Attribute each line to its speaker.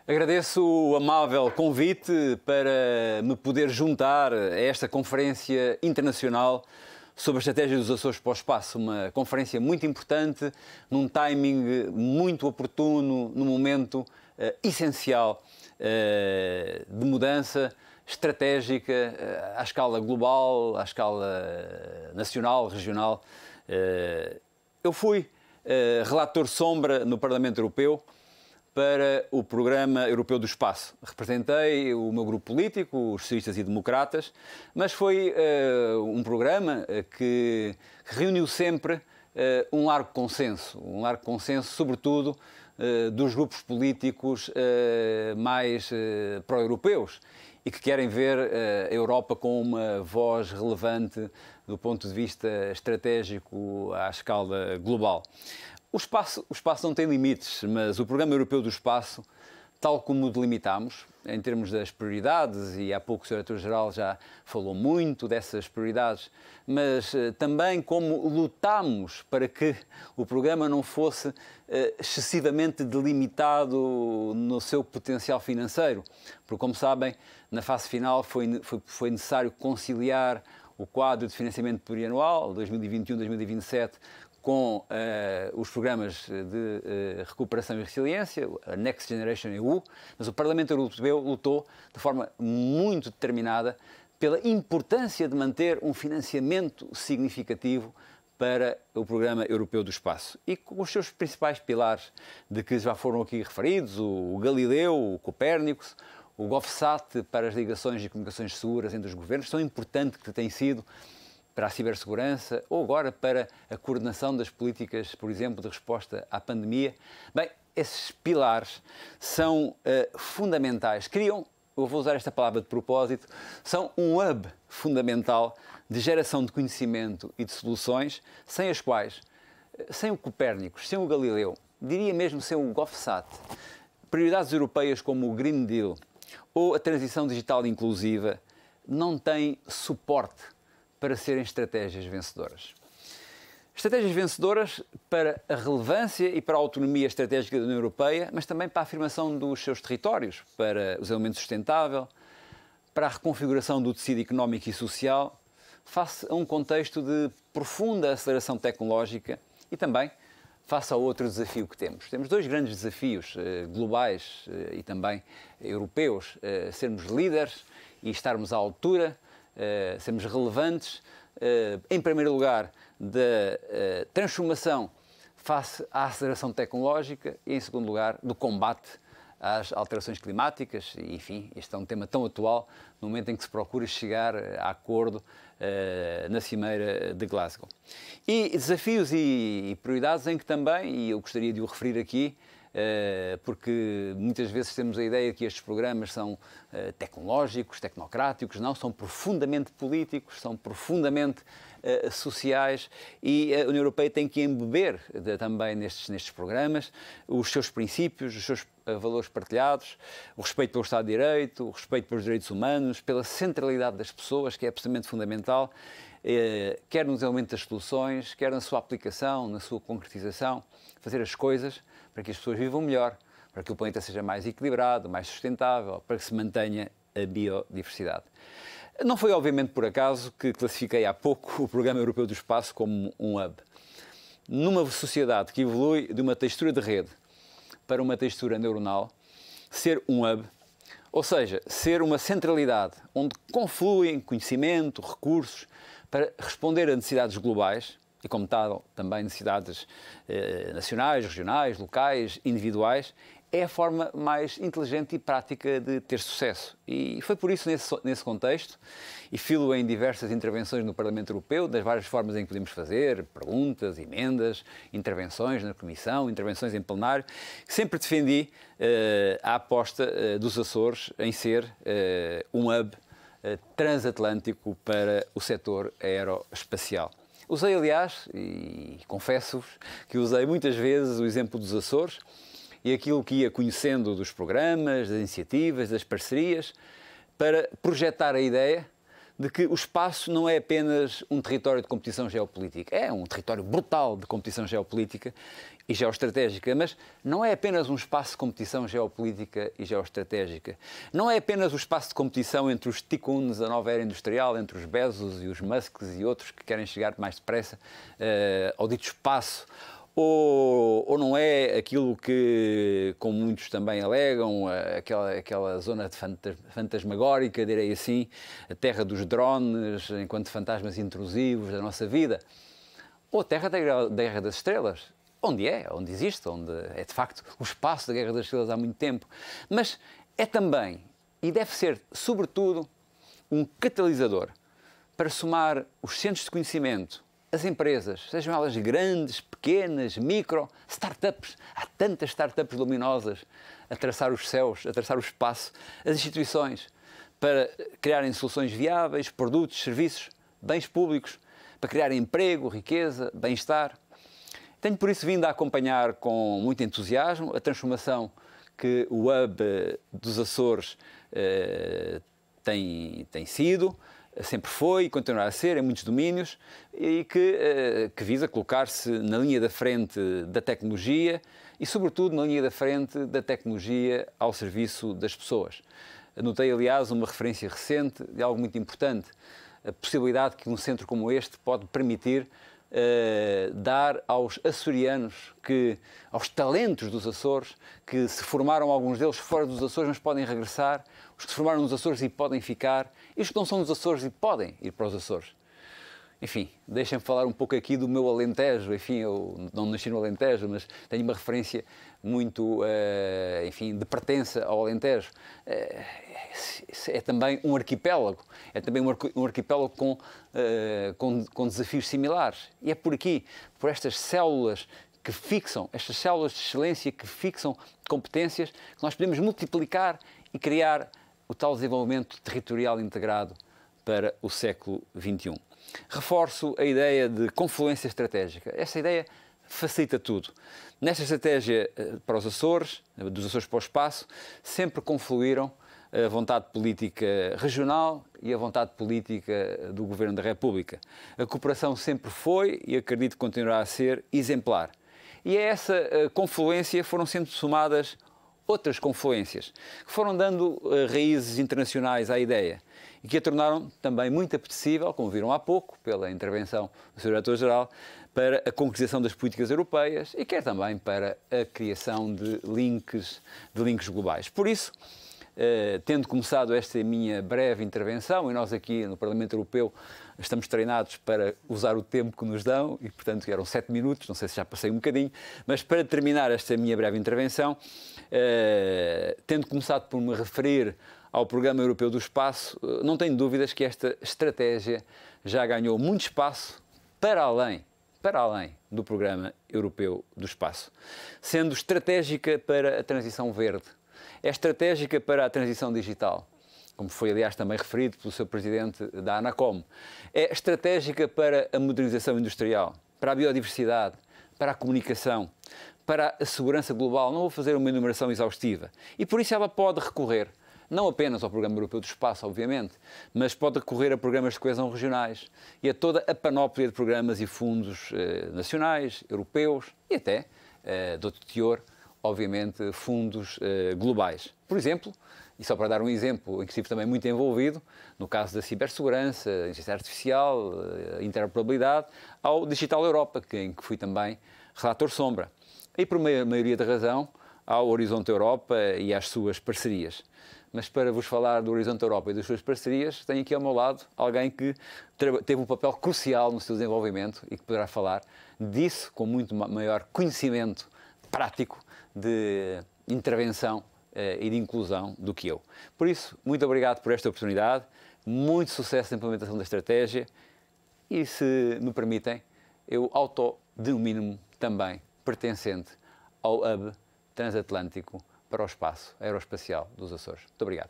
Speaker 1: Agradeço o amável convite para me poder juntar a esta conferência internacional sobre a estratégia dos Açores para o espaço. Uma conferência muito importante, num timing muito oportuno, num momento essencial de mudança estratégica à escala global, à escala nacional, regional. Eu fui relator sombra no Parlamento Europeu para o Programa Europeu do Espaço. Representei o meu grupo político, os socialistas e democratas, mas foi um programa que reuniu sempre um largo consenso sobretudo dos grupos políticos mais pró-europeus e que querem ver a Europa com uma voz relevante do ponto de vista estratégico à escala global. O espaço não tem limites, mas o Programa Europeu do Espaço, tal como o delimitámos, em termos das prioridades, e há pouco o Sr. Diretor-Geral já falou muito dessas prioridades, mas também como lutámos para que o programa não fosse excessivamente delimitado no seu potencial financeiro. Porque, como sabem, na fase final foi necessário conciliar o quadro de financiamento plurianual, 2021-2027, com os programas de recuperação e resiliência, a Next Generation EU, mas o Parlamento Europeu lutou de forma muito determinada pela importância de manter um financiamento significativo para o Programa Europeu do Espaço. E com os seus principais pilares, de que já foram aqui referidos, o Galileu, o Copérnicos, o GovSat para as ligações e comunicações seguras entre os governos, tão importante que tem sido para a cibersegurança ou agora para a coordenação das políticas, por exemplo, de resposta à pandemia. Bem, esses pilares são fundamentais. Eu vou usar esta palavra de propósito, são um hub fundamental de geração de conhecimento e de soluções, sem as quais, sem o Copérnicos, sem o Galileu, diria mesmo sem o GovSat, prioridades europeias como o Green Deal ou a transição digital inclusiva não têm suporte para serem estratégias vencedoras. Estratégias vencedoras para a relevância e para a autonomia estratégica da União Europeia, mas também para a afirmação dos seus territórios, para o desenvolvimento sustentável, para a reconfiguração do tecido económico e social, face a um contexto de profunda aceleração tecnológica e também face ao outro desafio que temos. Temos dois grandes desafios globais e também europeus, sermos líderes e estarmos à altura, sermos relevantes, em primeiro lugar, da transformação face à aceleração tecnológica e, em segundo lugar, do combate às alterações climáticas. E, enfim, este é um tema tão atual no momento em que se procura chegar a acordo na Cimeira de Glasgow. E desafios e prioridades em que também, e eu gostaria de o referir aqui, porque muitas vezes temos a ideia que estes programas são tecnológicos, tecnocráticos, não, são profundamente políticos, são profundamente sociais e a União Europeia tem que embeber também nestes programas os seus princípios, os seus valores partilhados, o respeito pelo Estado de Direito, o respeito pelos direitos humanos, pela centralidade das pessoas, que é absolutamente fundamental, quer no desenvolvimento das soluções, quer na sua aplicação, na sua concretização, fazer as coisas para que as pessoas vivam melhor, para que o planeta seja mais equilibrado, mais sustentável, para que se mantenha a biodiversidade. Não foi, obviamente, por acaso que classifiquei há pouco o Programa Europeu do Espaço como um hub. Numa sociedade que evolui de uma textura de rede para uma textura neuronal, ser um hub, ou seja, ser uma centralidade onde confluem conhecimento, recursos, para responder a necessidades globais, e como tal também necessidades nacionais, regionais, locais, individuais, é a forma mais inteligente e prática de ter sucesso. E foi por isso, nesse contexto, e filo em diversas intervenções no Parlamento Europeu, das várias formas em que podemos fazer, perguntas, emendas, intervenções na Comissão, intervenções em plenário, sempre defendi a aposta dos Açores em ser um hub transatlântico para o setor aeroespacial. Usei, aliás, e confesso-vos que usei muitas vezes o exemplo dos Açores e aquilo que ia conhecendo dos programas, das iniciativas, das parcerias, para projetar a ideia de que o espaço não é apenas um território de competição geopolítica. É um território brutal de competição geopolítica e geoestratégica, mas não é apenas um espaço de competição geopolítica e geoestratégica. Não é apenas o espaço de competição entre os ticuns da nova era industrial, entre os Bezos e os Musks e outros que querem chegar mais depressa ao dito espaço. Ou não é aquilo que, como muitos também alegam, aquela zona fantasmagórica, direi assim, a terra dos drones, enquanto fantasmas intrusivos da nossa vida, ou a terra da Guerra das Estrelas, onde existe, onde é de facto o espaço da Guerra das Estrelas há muito tempo, mas é também, e deve ser sobretudo, um catalisador para somar os centros de conhecimento, as empresas, sejam elas grandes, pequenas, micro, startups, há tantas startups luminosas a traçar os céus, a traçar o espaço, as instituições, para criarem soluções viáveis, produtos, serviços, bens públicos, para criar emprego, riqueza, bem-estar. Tenho por isso vindo a acompanhar com muito entusiasmo a transformação que o Hub dos Açores tem sido, sempre foi e continuará a ser em muitos domínios e que visa colocar-se na linha da frente da tecnologia e, sobretudo, na linha da frente da tecnologia ao serviço das pessoas. Notei, aliás, uma referência recente de algo muito importante, a possibilidade que um centro como este pode permitir dar aos açorianos, aos talentos dos Açores, que se formaram alguns deles fora dos Açores, mas podem regressar, os que se formaram nos Açores e podem ficar, e os que não são dos Açores e podem ir para os Açores. Enfim, deixem-me falar um pouco aqui do meu Alentejo. Enfim, eu não nasci no Alentejo, mas tenho uma referência muito, enfim, de pertença ao Alentejo. É também um arquipélago, é também um arquipélago com desafios similares. E é por aqui, por estas células que fixam, estas células de excelência que fixam competências, que nós podemos multiplicar e criar o tal desenvolvimento territorial integrado para o século XXI. Reforço a ideia de confluência estratégica. Esta ideia facilita tudo. Nesta estratégia para os Açores, dos Açores para o espaço, sempre confluíram a vontade política regional e a vontade política do Governo da República. A cooperação sempre foi, e acredito que continuará a ser, exemplar. E a essa confluência foram sendo somadas outras confluências, que foram dando raízes internacionais à ideia e que a tornaram também muito apetecível, como viram há pouco, pela intervenção do Sr. Diretor-Geral, para a concretização das políticas europeias e quer também para a criação de links globais. Por isso, tendo começado esta minha breve intervenção, e nós aqui no Parlamento Europeu estamos treinados para usar o tempo que nos dão, e portanto eram 7 minutos, não sei se já passei um bocadinho, mas para terminar esta minha breve intervenção, tendo começado por me referir ao Programa Europeu do Espaço, não tenho dúvidas que esta estratégia já ganhou muito espaço para além do Programa Europeu do Espaço, sendo estratégica para a transição verde. É estratégica para a transição digital, como foi, aliás, também referido pelo seu presidente da Anacom. É estratégica para a modernização industrial, para a biodiversidade, para a comunicação, para a segurança global. Não vou fazer uma enumeração exaustiva. E por isso ela pode recorrer, não apenas ao Programa Europeu do Espaço, obviamente, mas pode recorrer a programas de coesão regionais e a toda a panóplia de programas e fundos nacionais, europeus e até, de outro teor, obviamente, fundos globais. Por exemplo, e só para dar um exemplo em que estive também muito envolvido, no caso da cibersegurança, inteligência artificial, interoperabilidade, ao Digital Europa, em que fui também relator sombra. E por maioria da razão, ao Horizonte Europa e às suas parcerias. Mas para vos falar do Horizonte Europa e das suas parcerias, tenho aqui ao meu lado alguém que teve um papel crucial no seu desenvolvimento e que poderá falar disso com muito maior conhecimento prático de intervenção e de inclusão do que eu. Por isso, muito obrigado por esta oportunidade, muito sucesso na implementação da estratégia e, se me permitem, eu autodenomino-me também pertencente ao Hub Transatlântico para o Espaço Aeroespacial dos Açores. Muito obrigado.